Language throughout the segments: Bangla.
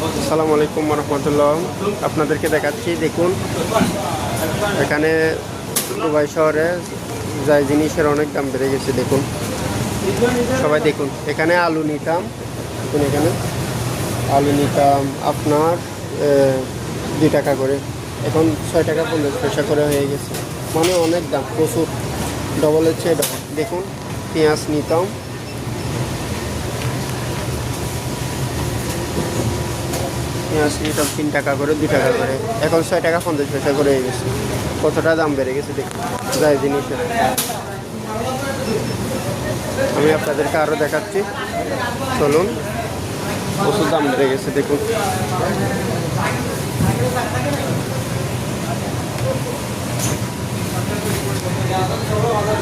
আসসালামু আলাইকুম রহমতুল্লাহ। আপনাদেরকে দেখাচ্ছি, দেখুন এখানে দুবাই শহরে যাই জিনিসের অনেক দাম বেড়ে গেছে। দেখুন সবাই দেখুন, এখানে আলু নিতাম, দেখুন এখানে আলু নিতাম আপনার 2 টাকা করে, এখন 6 টাকা 50 পয়সা করে হয়ে গেছে। মানে অনেক দাম, প্রচুর, ডবলের চেয়ে ডবল। দেখুন পেঁয়াজ নিতাম, পেঁয়াজ নিতাম 3 টাকা করে, 2 টাকা করে, এখন 6 টাকা 50 পয়সা করে হয়ে গেছে। কতটা দাম বেড়ে গেছে দেখুন যাই জিনিসের। আমি আপনাদেরকে আরও দেখাচ্ছি, চলুন। প্রচুর দাম বেড়ে গেছে দেখুন।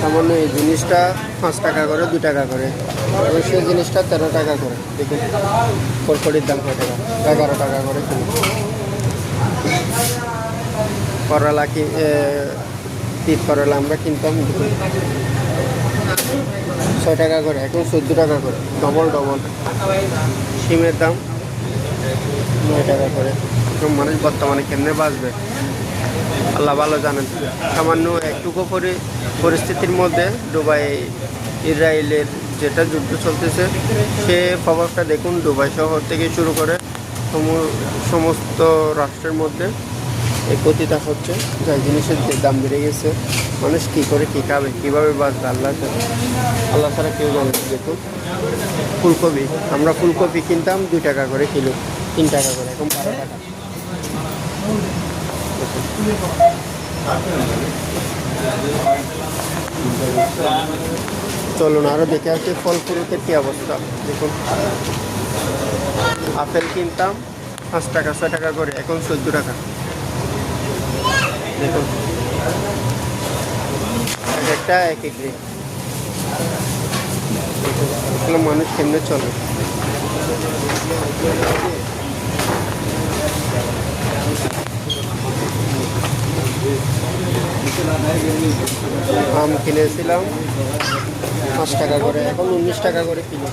সামান্য এই জিনিসটা 5 টাকা করে, 2 টাকা করে, এবং সেই জিনিসটা 13 টাকা করে। দেখুন কড়কড়ির দাম কয় টাকা, 11 টাকা করে কিলো। করলা তিত করলা আমরা কিনতাম 6 টাকা করে, এখন 14 টাকা করে, ডবল ডবল। সিমের দাম 9 টাকা করে। মানুষ বর্তমানে কেমনে বাঁচবে আল্লাহ ভালো জানেন। সামান্য একটুকু পরিস্থিতির মধ্যে দুবাই ইসরায়েলের যেটা যুদ্ধ চলতেছে, সে প্রভাবটা দেখুন দুবাই শহর থেকে শুরু করে সমস্ত রাষ্ট্রের মধ্যে এই প্রতিটা হচ্ছে। যাই জিনিসের যে দাম বেড়ে গেছে, মানুষ কী করে কী খাবে, কীভাবে বাঁচবে আল্লাহ ছাড়া কেউ জানে। দেখুন ফুলকপি, আমরা ফুলকপি কিনতাম 2 টাকা করে কিলো, 3 টাকা করে, এখন 12 টাকা। চলুন আরও দেখে আসছি ফল ফ্রুটের কী অবস্থা। দেখুন আপেল কিনতাম 5 টাকা 6 টাকা করে, এখন 14 টাকা। দেখুন এক একটা এক এক রেট। এগুলো মানুষ কেমনে চলে। আম কিনেছিলাম 5 টাকা করে, এখন 19 টাকা করে কিলো।